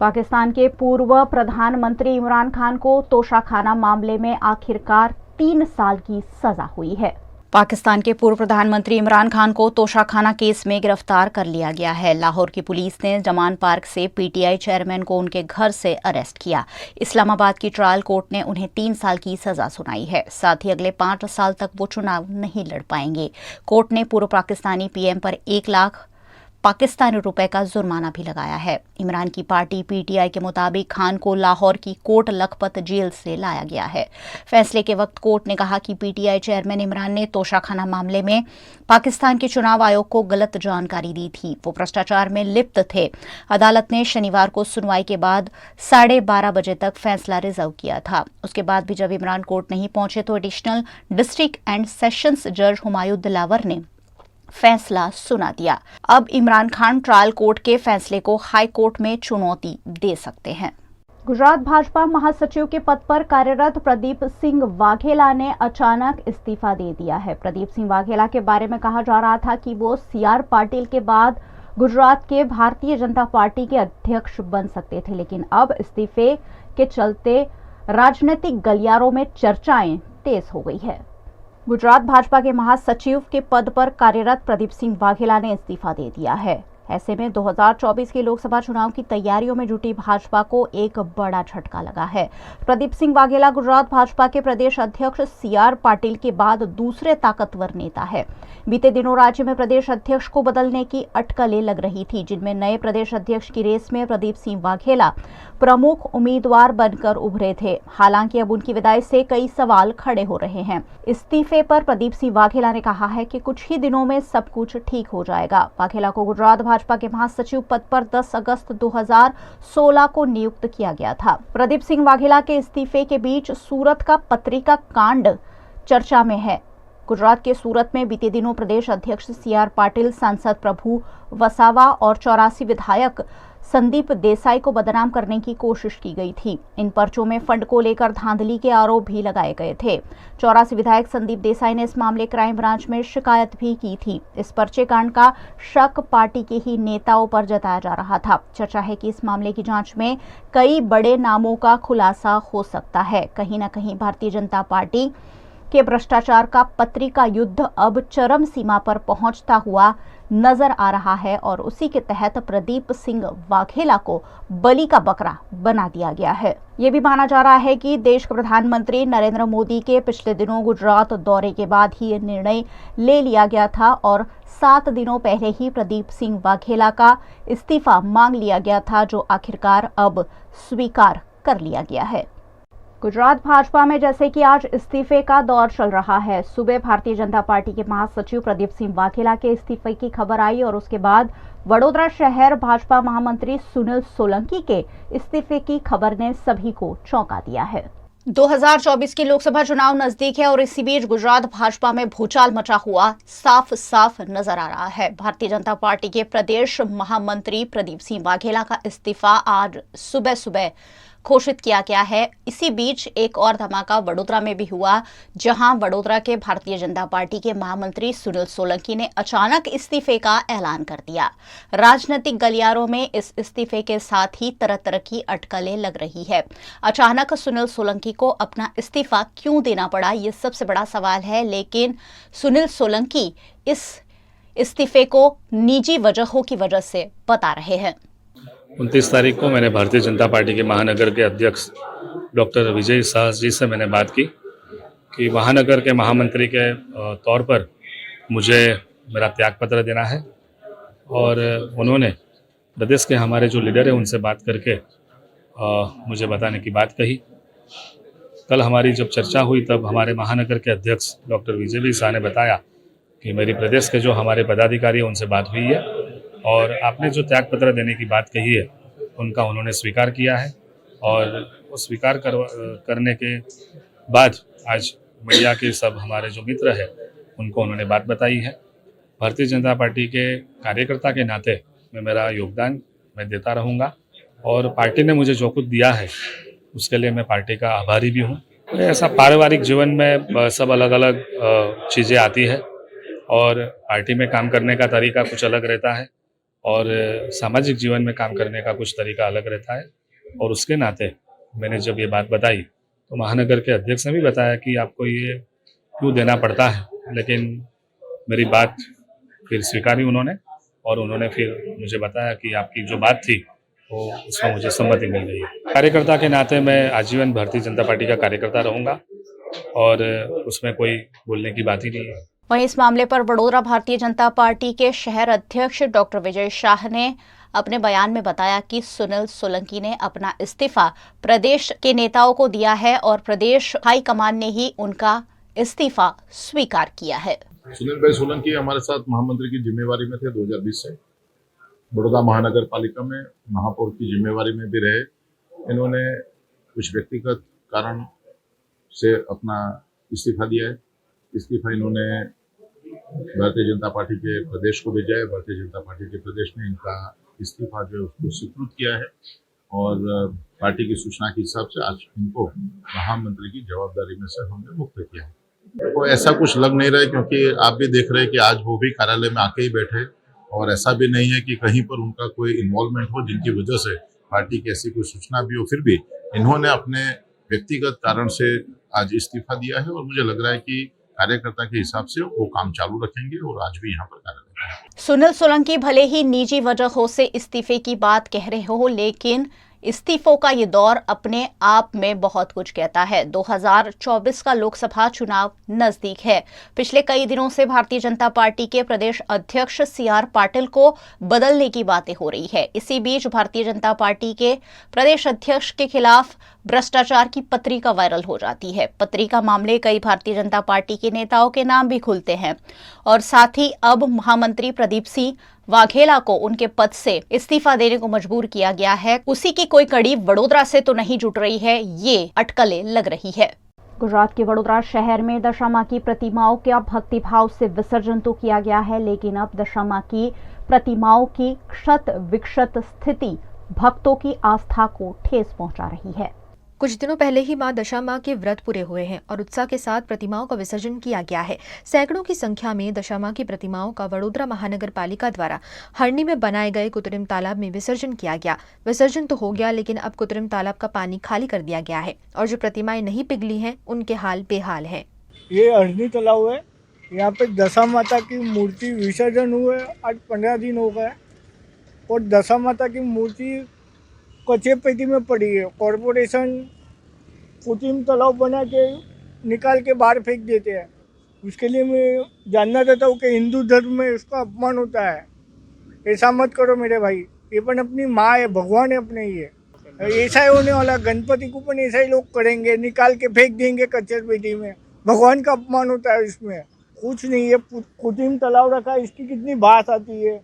पाकिस्तान के पूर्व प्रधानमंत्री इमरान खान को तोशाखाना मामले में आखिरकार 3 साल की सजा हुई है। पाकिस्तान के पूर्व प्रधानमंत्री इमरान खान को तोशाखाना केस में गिरफ्तार कर लिया गया है। लाहौर की पुलिस ने जमान पार्क से पीटीआई चेयरमैन को उनके घर से अरेस्ट किया। इस्लामाबाद की ट्रायल कोर्ट ने उन्हें 3 साल की सजा सुनाई है। साथ ही अगले 5 साल तक वो चुनाव नहीं लड़ पाएंगे। कोर्ट ने पूर्व पाकिस्तानी पीएम पर 1 लाख पाकिस्तानी रुपए का जुर्माना भी लगाया है। इमरान की पार्टी पीटीआई के मुताबिक खान को लाहौर की कोट लखपत जेल से लाया गया है। फैसले के वक्त कोर्ट ने कहा कि पीटीआई चेयरमैन इमरान ने तोशाखाना मामले में पाकिस्तान के चुनाव आयोग को गलत जानकारी दी थी। वो भ्रष्टाचार में लिप्त थे। अदालत ने शनिवार को सुनवाई के बाद 12:30 बजे तक फैसला रिजर्व किया था। उसके बाद भी जब इमरान कोर्ट नहीं पहुंचे तो एडिशनल डिस्ट्रिक्ट एंड सेशंस जज हुमायूं दिलावर ने फैसला सुना दिया। अब इमरान खान ट्रायल कोर्ट के फैसले को हाई कोर्ट में चुनौती दे सकते हैं। गुजरात भाजपा महासचिव के पद पर कार्यरत प्रदीप सिंह वाघेला ने अचानक इस्तीफा दे दिया है। प्रदीप सिंह वाघेला के बारे में कहा जा रहा था कि वो सीआर पाटिल के बाद गुजरात के भारतीय जनता पार्टी के अध्यक्ष बन सकते थे, लेकिन अब इस्तीफे के चलते राजनीतिक गलियारों में चर्चाएं तेज हो गई है। गुजरात भाजपा के महासचिव के पद पर कार्यरत प्रदीप सिंह वाघेला ने इस्तीफा दे दिया है। ऐसे में 2024 के लोकसभा चुनाव की तैयारियों में जुटी भाजपा को एक बड़ा झटका लगा है। प्रदीप सिंह वाघेला गुजरात भाजपा के प्रदेश अध्यक्ष सीआर पाटिल के बाद दूसरे ताकतवर नेता है। बीते दिनों राज्य में प्रदेश अध्यक्ष को बदलने की अटकलें लग रही थी, जिनमें नए प्रदेश अध्यक्ष की रेस में प्रदीप सिंह वाघेला प्रमुख उम्मीदवार बनकर उभरे थे। हालांकि अब उनकी विदाई से कई सवाल खड़े हो रहे हैं। इस्तीफे पर प्रदीप सिंह वाघेला ने कहा है कि कुछ ही दिनों में सब कुछ ठीक हो जाएगा। वाघेला को गुजरात भाजपा के महासचिव पद पर 10 अगस्त 2016 को नियुक्त किया गया था। प्रदीप सिंह वाघेला के इस्तीफे के बीच सूरत का पत्रिका कांड चर्चा में है। गुजरात के सूरत में बीते दिनों प्रदेश अध्यक्ष सीआर पाटिल, सांसद प्रभु वसावा और 84 विधायक संदीप देसाई को बदनाम करने की कोशिश की गई थी। इन पर्चों में फंड को लेकर धांधली के आरोप भी लगाए गए थे। 84 विधायक संदीप देसाई ने इस मामले क्राइम ब्रांच में शिकायत भी की थी। इस पर्चे कांड का शक पार्टी के ही नेताओं पर जताया जा रहा था। चर्चा है कि इस मामले की जांच में कई बड़े नामों का खुलासा हो सकता है। कहीं न कहीं भारतीय जनता पार्टी के भ्रष्टाचार का पत्रिका युद्ध अब चरम सीमा पर पहुंचता हुआ नजर आ रहा है और उसी के तहत प्रदीप सिंह वाघेला को बलि का बकरा बना दिया गया है। ये भी माना जा रहा है कि देश के प्रधानमंत्री नरेंद्र मोदी के पिछले दिनों गुजरात दौरे के बाद ही ये निर्णय ले लिया गया था और 7 दिनों पहले ही प्रदीप सिंह वाघेला का इस्तीफा मांग लिया गया था, जो आखिरकार अब स्वीकार कर लिया गया है। गुजरात भाजपा में जैसे कि आज इस्तीफे का दौर चल रहा है। सुबह भारतीय जनता पार्टी के महासचिव प्रदीप सिंह वाघेला के इस्तीफे की खबर आई और उसके बाद वडोदरा शहर भाजपा महामंत्री सुनील सोलंकी के इस्तीफे की खबर ने सभी को चौंका दिया है। 2024 के लोकसभा चुनाव नजदीक है और इसी बीच गुजरात भाजपा में भूचाल मचा हुआ साफ साफ नजर आ रहा है। भारतीय जनता पार्टी के प्रदेश महामंत्री प्रदीप सिंह वाघेला का इस्तीफा आज सुबह सुबह घोषित किया गया है। इसी बीच एक और धमाका वडोदरा में भी हुआ, जहां वडोदरा के भारतीय जनता पार्टी के महामंत्री सुनील सोलंकी ने अचानक इस्तीफे का ऐलान कर दिया। राजनीतिक गलियारों में इस इस्तीफे के साथ ही तरह तरह की अटकलें लग रही है। अचानक सुनील सोलंकी को अपना इस्तीफा क्यों देना पड़ा, ये सबसे बड़ा सवाल है। लेकिन सुनील सोलंकी इस इस्तीफे को निजी वजहों की वजह से बता रहे हैं। 29 तारीख को मैंने भारतीय जनता पार्टी के महानगर के अध्यक्ष डॉक्टर विजय साहस जी से मैंने बात की कि महानगर के महामंत्री के तौर पर मुझे मेरा त्यागपत्र देना है और उन्होंने प्रदेश के हमारे जो लीडर हैं उनसे बात करके मुझे बताने की बात कही। कल हमारी जब चर्चा हुई तब हमारे महानगर के अध्यक्ष डॉक्टर विजय शाह ने बताया कि मेरी प्रदेश के जो हमारे पदाधिकारी हैं उनसे बात हुई है और आपने जो त्यागपत्र देने की बात कही है उनका उन्होंने स्वीकार किया है और वो स्वीकार करने के बाद आज मीडिया के सब हमारे जो मित्र हैं उनको उन्होंने बात बताई है। भारतीय जनता पार्टी के कार्यकर्ता के नाते मैं मेरा योगदान मैं देता रहूँगा और पार्टी ने मुझे जो कुछ दिया है उसके लिए मैं पार्टी का आभारी भी हूँ। ऐसा पारिवारिक जीवन में सब अलग अलग चीज़ें आती है और पार्टी में काम करने का तरीका कुछ अलग रहता है और सामाजिक जीवन में काम करने का कुछ तरीका अलग रहता है। और उसके नाते मैंने जब ये बात बताई तो महानगर के अध्यक्ष ने भी बताया कि आपको ये क्यों देना पड़ता है, लेकिन मेरी बात फिर स्वीकारी उन्होंने, और उन्होंने फिर मुझे बताया कि आपकी जो बात थी वो उसमें मुझे सम्मति मिल गई है। कार्यकर्ता के नाते मैं आजीवन भारतीय जनता पार्टी का कार्यकर्ता रहूँगा और उसमें कोई बोलने की बात ही नहीं है। वहीं इस मामले पर वडोदरा भारतीय जनता पार्टी के शहर अध्यक्ष डॉक्टर विजय शाह ने अपने बयान में बताया कि सुनील सोलंकी ने अपना इस्तीफा प्रदेश के नेताओं को दिया है और प्रदेश हाईकमान ने ही उनका इस्तीफा स्वीकार किया है। सुनील भाई सोलंकी हमारे साथ महामंत्री की जिम्मेवारी में थे 2020 से। बड़ौदा महानगर पालिका में महापौर की जिम्मेवारी में भी रहे। इन्होंने कुछ व्यक्तिगत कारण से अपना इस्तीफा दिया है। इस्तीफा इन्होंने भारतीय जनता पार्टी के प्रदेश को भेजा है। भारतीय जनता पार्टी के प्रदेश ने इनका इस्तीफा जो है उसको स्वीकृत किया है और पार्टी की सूचना के हिसाब से आज इनको महामंत्री की जवाबदारी में से हमने मुक्त किया है। तो ऐसा कुछ लग नहीं रहा है, क्योंकि आप भी देख रहे हैं कि आज वो भी कार्यालय में आके ही बैठे, और ऐसा भी नहीं है कि कहीं पर उनका कोई इन्वॉल्वमेंट हो जिनकी वजह से पार्टी की ऐसी कोई सूचना भी हो। फिर भी इन्होंने अपने व्यक्तिगत कारण से आज इस्तीफा दिया है और मुझे लग रहा है कि कार्यकर्ता के हिसाब से वो काम चालू रखेंगे और आज भी यहाँ पर कार्य करेंगे। सुनील सोलंकी भले ही निजी वजहों से इस्तीफे की बात कह रहे हो, लेकिन इस्तीफों का ये दौर अपने आप में बहुत कुछ कहता है। 2024 का लोकसभा चुनाव नजदीक है। पिछले कई दिनों से भारतीय जनता पार्टी के प्रदेश अध्यक्ष सीआर पाटिल को बदलने की बातें हो रही है। इसी बीच भारतीय जनता पार्टी के प्रदेश अध्यक्ष के खिलाफ भ्रष्टाचार की पत्रिका वायरल हो जाती है। पत्रिका मामले कई भारतीय जनता पार्टी के नेताओं के नाम भी खुलते हैं और साथ ही अब महामंत्री प्रदीप सिंह वाघेला को उनके पद से इस्तीफा देने को मजबूर किया गया है। उसी की कोई कड़ी वडोदरा से तो नहीं जुट रही है, ये अटकलें लग रही है। गुजरात के वडोदरा शहर में दशा मां की प्रतिमाओं का भक्तिभाव से विसर्जन तो किया गया है, लेकिन अब दशा मां की प्रतिमाओं की क्षत विक्षत स्थिति भक्तों की आस्था को ठेस पहुंचा रही है। कुछ दिनों पहले ही मां दशा मां के व्रत पूरे हुए हैं और उत्साह के साथ प्रतिमाओं का विसर्जन किया गया है। सैकड़ों की संख्या में दशा मां की प्रतिमाओं का वडोदरा महानगर पालिका द्वारा हरणी में बनाए गए कृत्रिम तालाब में विसर्जन किया गया। विसर्जन तो हो गया, लेकिन अब कृत्रिम तालाब का पानी खाली कर दिया गया है और जो प्रतिमाएं नहीं पिघली हैं उनके हाल बेहाल है। ये हरणी तालाब है, यहाँ पे दशा माता की मूर्ति विसर्जन हुए आज 15 दिन हो गए और दशा माता की मूर्ति कच्चे पेटी में पड़ी है। कॉरपोरेशन कृत्रिम तालाब बना के निकाल के बाहर फेंक देते हैं। उसके लिए मैं जानना चाहता हूँ कि हिंदू धर्म में इसका अपमान होता है। ऐसा मत करो मेरे भाई, ये पण अपनी माँ है, भगवान है अपने। ये ऐसा ही होने वाला, गणपति को पण ऐसा ही लोग करेंगे, निकाल के फेंक देंगे कच्चे पेटी में। भगवान का अपमान होता है इसमें, कुछ नहीं है। कृत्रिम तालाब रखा है, इसकी कितनी बात आती है।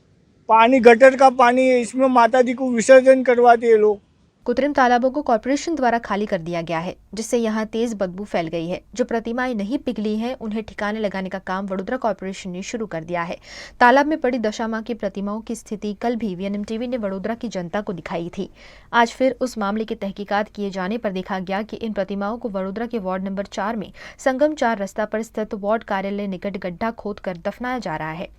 पानी गटर का पानी है, इसमें माता जी को विसर्जन करवाते हैं लोग। कृत्रिम तालाबों को कॉर्पोरेशन द्वारा खाली कर दिया गया है, जिससे यहाँ तेज बदबू फैल गई है। जो प्रतिमाएं नहीं पिघली हैं उन्हें ठिकाने लगाने का काम वडोदरा कॉर्पोरेशन ने शुरू कर दिया है। तालाब में पड़ी दशा मां की प्रतिमाओं की स्थिति कल भी वीएनएम टीवी ने वडोदरा की जनता को दिखाई थी। आज फिर उस मामले की तहकीकात किए जाने पर देखा गया कि इन प्रतिमाओं को वडोदरा के वार्ड नंबर 4 में संगम 4 रास्ता पर स्थित वार्ड कार्यालय निकट गड्ढा खोद कर दफनाया जा रहा है।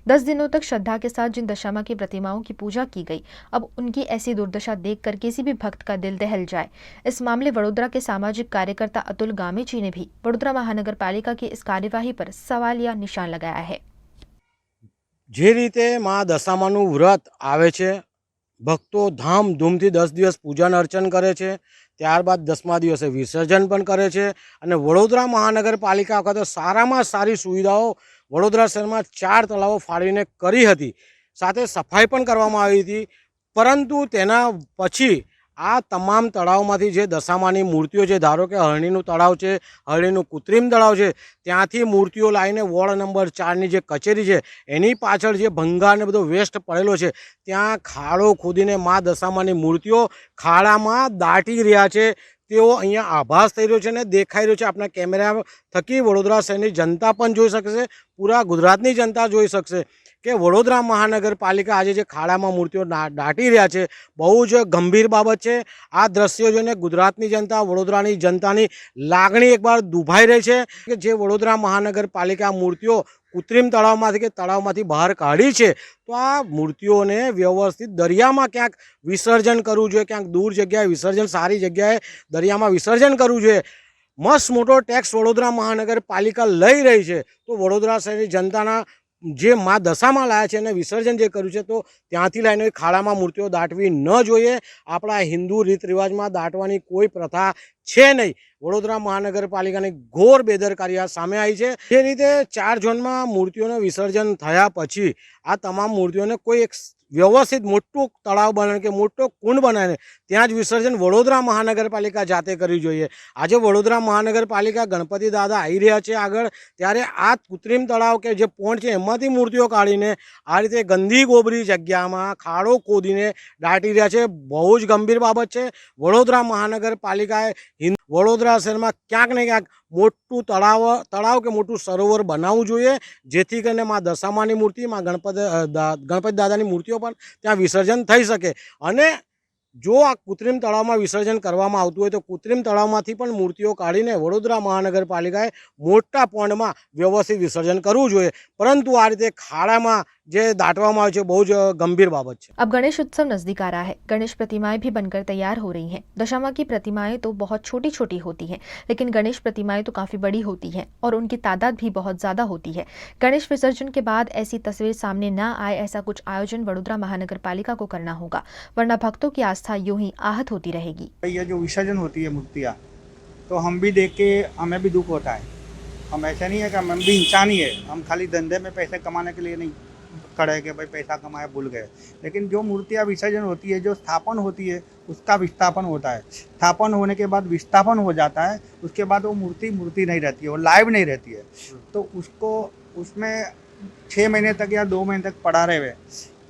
10 दिनों तक श्रद्धा के साथ जिन दशा मां की प्रतिमाओं की पूजा की गई, अब उनकी ऐसी दुर्दशा देखकर किसी भी भक्त का दिल दहल जाए। इस मामले वडोदरा के सामाजिक कार्यकर्ता अतुल गामेची ने भी वडोदरा महानगर पालिका की इस कार्यवाही पर सवालिया निशान लगाया है। जे रीते मां दशामाનું व्रत आवे छे, भक्तो धामधूमथी 10 दिवस पूजन अर्चन करे छे, ત્યારબાદ 10મા દિવસે વિસર્જન પણ કરે છે અને વડોદરા મહાનગરપાલિકા વખતે સારામાં સારી સુવિધાઓ વડોદરા શહેરમાં 4 તળાવો ફાળવીને કરી હતી, સાથે સફાઈ પણ કરવામાં આવી હતી। પરંતુ તેના પછી આ તમામ તળાવમાંથી જે દશામાની મૂર્તિઓ છે, ધારો કે હરણીનું તળાવ છે, હરણીનું કૃત્રિમ તળાવ છે, ત્યાંથી મૂર્તિઓ લાવીને વોર્ડ નંબર 4ની જે કચેરી છે એની પાછળ જે ભંગાર ને બધો વેસ્ટ પડેલો છે ત્યાં ખાડો ખોદીને મા દશામાની મૂર્તિઓ ખાડામાં દાટી રહ્યા છે। તેઓ અહીંયા આભાસ થઈ રહ્યો છે અને દેખાઈ રહ્યો છે। આપણા કેમેરા થકી વડોદરા શહેરની જનતા પણ જોઈ શકશે, પૂરા ગુજરાતની જનતા જોઈ શકશે કે વડોદરા મહાનગરપાલિકા આજે જે ખાડામાં મૂર્તિઓ દાટી રહ્યા છે બહુ જ ગંભીર બાબત છે. આ દ્રશ્યો જોઈને ગુજરાતની જનતા, વડોદરાની જનતાની લાગણી એકવાર દુભાઈ રહી છે કે જે વડોદરા મહાનગરપાલિકા મૂર્તિઓ કૃત્રિમ તળાવમાંથી કે તળાવમાંથી બહાર કાઢી છે તો આ મૂર્તિઓને વ્યવસ્થિત દરિયામાં ક્યાંક વિસર્જન કરવું જોઈએ, ક્યાંક દૂર જગ્યાએ વિસર્જન, સારી જગ્યાએ દરિયામાં વિસર્જન કરવું જોઈએ. મસ્ત મોટો ટેક્સ વડોદરા મહાનગરપાલિકા લઈ રહી છે તો વડોદરા શહેરની જનતાના જે મા દશામાં લાયા છે અને વિસર્જન જે કર્યું છે તો ત્યાંથી લઈને ખાડામાં મૂર્તિઓ દાટવી ન જોઈએ. આપણા હિન્દુ રીત રિવાજમાં દાટવાની કોઈ પ્રથા છે નહીં. વડોદરા મહાનગરપાલિકાની ઘોર બેદરકારી આ સામે આવી છે. જે રીતે 4 ઝોનમાં મૂર્તિઓનું વિસર્જન થયા પછી આ તમામ મૂર્તિઓને કોઈ એક વ્યવસ્થિત મોટું તળાવ બનાવીને કે મોટો કુંડ બનાવીને ત્યાં જ વિસર્જન વડોદરા મહાનગરપાલિકા જાતે કરવી જોઈએ. આજે વડોદરા મહાનગરપાલિકા ગણપતિ દાદા આવી રહ્યા છે આગળ, ત્યારે આ કૃત્રિમ તળાવ કે જે પોન્ડ છે એમાંથી મૂર્તિઓ કાઢીને આ રીતે ગંદી ગોબરી જગ્યામાં ખાડો ખોદીને દાટી રહ્યા છે. બહુ જ ગંભીર બાબત છે. વડોદરા મહાનગરપાલિકાએ વડોદરા શહેરમાં ક્યાંક ને ક્યાંક મોટું તળાવ કે મોટું સરોવર બનાવવું જોઈએ જેથી કરીને મા દશામાની મૂર્તિ, મા ગણપતિ દાદાની મૂર્તિઓ પણ ત્યાં વિસર્જન થઈ શકે. અને જો આ કૃત્રિમ તળાવમાં વિસર્જન કરવામાં આવતું હોય તો કૃત્રિમ તળાવમાંથી પણ મૂર્તિઓ કાઢીને વડોદરા મહાનગરપાલિકાએ મોટા પોન્ડમાં વ્યવસ્થિત વિસર્જન કરવું જોઈએ. પરંતુ આ રીતે ખાડામાં જે દાટવામાં આવે છે બહુ જ गंभीर बाबत है। अब गणेश उत्सव नजदीक आ रहा है। गणेश प्रतिमाएं भी बनकर तैयार हो रही हैं। दशामा की प्रतिमाएं तो बहुत छोटी छोटी होती हैं, लेकिन गणेश प्रतिमाएं तो काफी बड़ी होती हैं और उनकी तादाद भी बहुत ज्यादा होती है। गणेश विसर्जन के बाद ऐसी तस्वीर सामने न आए, ऐसा कुछ आयोजन वडोदरा महानगर पालिका को करना होगा, वरना भक्तों की आस्था यूं ही आहत होती रहेगी। ये जो विसर्जन होती है मूर्तियाँ, तो हम भी देख के हमें भी दुख होता है। हम ऐसा नहीं है कि हम भी इंसान ही है, हम खाली धंधे में पैसे कमाने के लिए नहीं खड़े हैं कि भाई पैसा कमाया भूल गए। लेकिन जो मूर्तियाँ विसर्जन होती है, जो स्थापन होती है, उसका विस्थापन होता है। स्थापन होने के बाद विस्थापन हो जाता है, उसके बाद वो मूर्ति नहीं रहती है, वो लाइव नहीं रहती है। तो उसको उसमें 6 महीने तक या 2 महीने तक पड़ा रहे,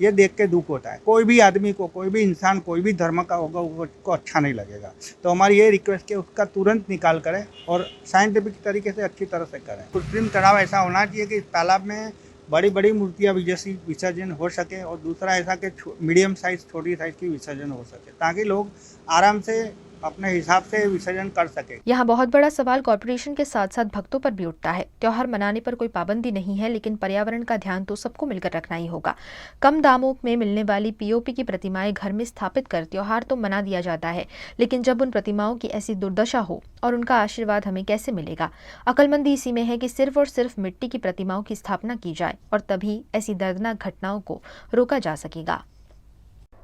ये देख के दुख होता है। कोई भी आदमी को, कोई भी इंसान, कोई भी धर्म का होगा, उसको अच्छा नहीं लगेगा। तो हमारी ये रिक्वेस्ट कि उसका तुरंत निकाल करें और साइंटिफिक तरीके से अच्छी तरह से करें। कृत्रिम तालाब ऐसा होना चाहिए कि इस तालाब में बड़ी बड़ी मूर्तियाँ विसर्जन हो सके, और दूसरा ऐसा कि मीडियम साइज़, छोटी साइज़ की विसर्जन हो सके, ताकि लोग आराम से अपने हिसाब से विसर्जन कर सके। यहाँ बहुत बड़ा सवाल कॉर्पोरेशन के साथ साथ भक्तों पर भी उठता है। त्योहार मनाने पर कोई पाबंदी नहीं है, लेकिन पर्यावरण का ध्यान तो सबको मिलकर रखना ही होगा। कम दामों में मिलने वाली पीओपी की प्रतिमाएं घर में स्थापित कर त्योहार तो मना दिया जाता है, लेकिन जब उन प्रतिमाओं की ऐसी दुर्दशा हो और उनका आशीर्वाद हमें कैसे मिलेगा? अक्लमंदी इसी में है कि सिर्फ और सिर्फ मिट्टी की प्रतिमाओं की स्थापना की जाए, और तभी ऐसी दर्दनाक घटनाओं को रोका जा सकेगा।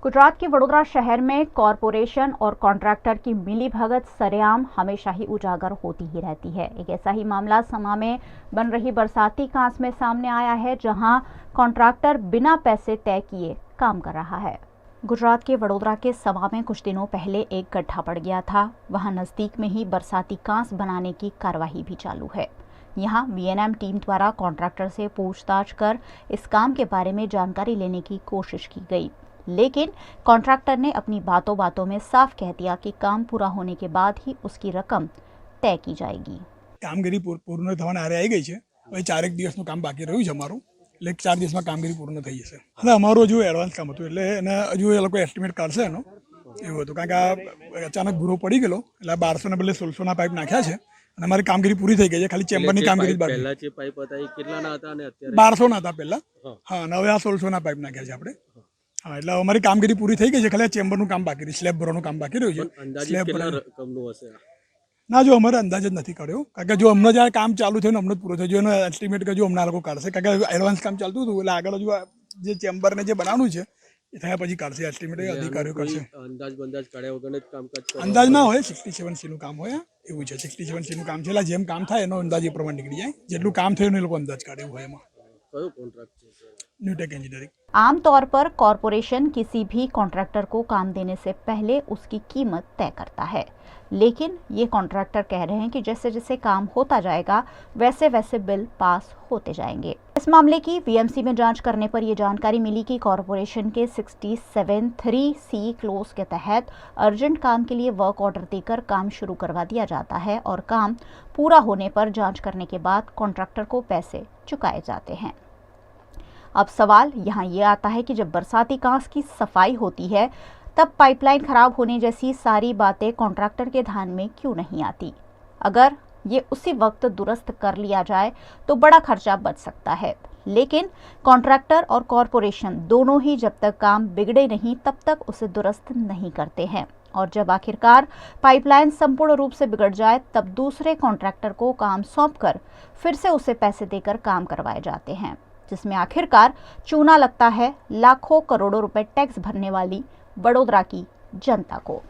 गुजरात के वडोदरा शहर में कॉरपोरेशन और कॉन्ट्रैक्टर की मिलीभगत सरेआम हमेशा ही उजागर होती ही रहती है। एक ऐसा ही मामला समा में बन रही बरसाती कांस में सामने आया है, जहां कॉन्ट्रैक्टर बिना पैसे तय किए काम कर रहा है। गुजरात के वडोदरा के समा में कुछ दिनों पहले एक गड्ढा पड़ गया था। वहां नजदीक में ही बरसाती कांस बनाने की कार्यवाही भी चालू है। यहाँ वीएनएम टीम द्वारा कॉन्ट्रैक्टर से पूछताछ कर इस काम के बारे में जानकारी लेने की कोशिश की गई, लेकिन कॉन्ट्रैक्टर ने अपनी बातों में साफ कह दिया कि काम पूरा होने के बाद ही उसकी रकम तय की जाएगी। कामगीरी पूर्ण થવાને આરે આવી ગઈ છે। હવે 4 દિવસનું કામ બાકી રહ્યું છે અમારું, એટલે 4 દિવસમાં કામગીરી પૂર્ણ થઈ જશે। અને અમારું હજુ એડવાન્સ કામ હતું, એટલે એને હજુ એ લોકો એસ્ટિમેટ કાઢશે એનો, એવું હતું। કારણ કે આ અચાનક ભૂરો પડી ગયેલો, એટલે 1200 ને બદલે 1600 ના પાઇપ નાખ્યા છે, અને અમારી કામગીરી પૂરી થઈ ગઈ છે। ખાલી ચેમ્બરની કામગીરી જ બાકી। પહેલા જે પાઇપ હતા એ કેટલાના હતા અને અત્યારે 1200 ના હતા પહેલા। હા, અને હવે આ 1600 ના પાઇપ નાખ્યા છે આપણે। હા, એટલે અમારી કામગીરી પૂરી થઈ ગઈ છે, ખાલી ચેમ્બરનું કામ બાકી રહ્યું, સ્લેબ ભરવાનું કામ બાકી રહ્યું છે। અંદાજિત સ્લેબ કેટલા ભરવાનું રકમનું હશે? ના, જો અમારે અંદાજ જ નથી કાઢ્યો, કારણ કે જો હમણાં જ્યારે કામ ચાલુ થયું ને હમણાં જ પૂરો થયો, જો એનો એસ્ટિમેટ કે જો હમણાં આ લોકો કાઢશે, કારણ કે એડવાન્સ કામ ચાલતું હતું, એટલે આગળ હજુ જે ચેમ્બરને જે બનાવવાનું છે એ થયા પછી કાઢશે એસ્ટિમેટ, એ અધિકારીઓ કરશે। અંદાજ બંદાજ કાઢ્યા વગર જ કામકાજ કરવાનું? અંદાજ ના હોય, 67C નું કામ હોય, એવું છે। 67C નું કામ છે, એટલે જેમ કામ થાય એનો અંદાજ એ પ્રમાણે નીકળી જાય, જેટલું કામ થયું એ લોકો અંદાજ કાઢે, એવું હોય એમાં। કયો કોન્ટ્રાક્ટ છે? Newtech engineering. आमतौर पर कॉरपोरेशन किसी भी कॉन्ट्रैक्टर को काम देने से पहले उसकी कीमत तय करता है, लेकिन ये कॉन्ट्रैक्टर कह रहे हैं कि जैसे जैसे काम होता जाएगा वैसे वैसे बिल पास होते जाएंगे। इस मामले की वीएमसी में जांच करने पर यह जानकारी मिली कि कॉरपोरेशन के 67(3)C क्लोज के तहत अर्जेंट काम के लिए वर्क ऑर्डर देकर काम शुरू करवा दिया जाता है, और काम पूरा होने पर जांच करने के बाद कॉन्ट्रैक्टर को पैसे चुकाए जाते हैं। अब सवाल यहाँ ये आता है कि जब बरसाती कांस की सफाई होती है तब पाइपलाइन खराब होने जैसी सारी बातें कॉन्ट्रैक्टर के ध्यान में क्यों नहीं आती। अगर ये उसी वक्त दुरुस्त कर लिया जाए तो बड़ा खर्चा बच सकता है, लेकिन कॉन्ट्रैक्टर और कॉरपोरेशन दोनों ही जब तक काम बिगड़े नहीं तब तक उसे दुरुस्त नहीं करते हैं, और जब आखिरकार पाइपलाइन संपूर्ण रूप से बिगड़ जाए तब दूसरे कॉन्ट्रैक्टर को काम सौंपकर फिर से उसे पैसे देकर काम करवाए जाते हैं, जिसमें आखिरकार चूना लगता है लाखों करोड़ों रुपए टैक्स भरने वाली वडोदरा की जनता को।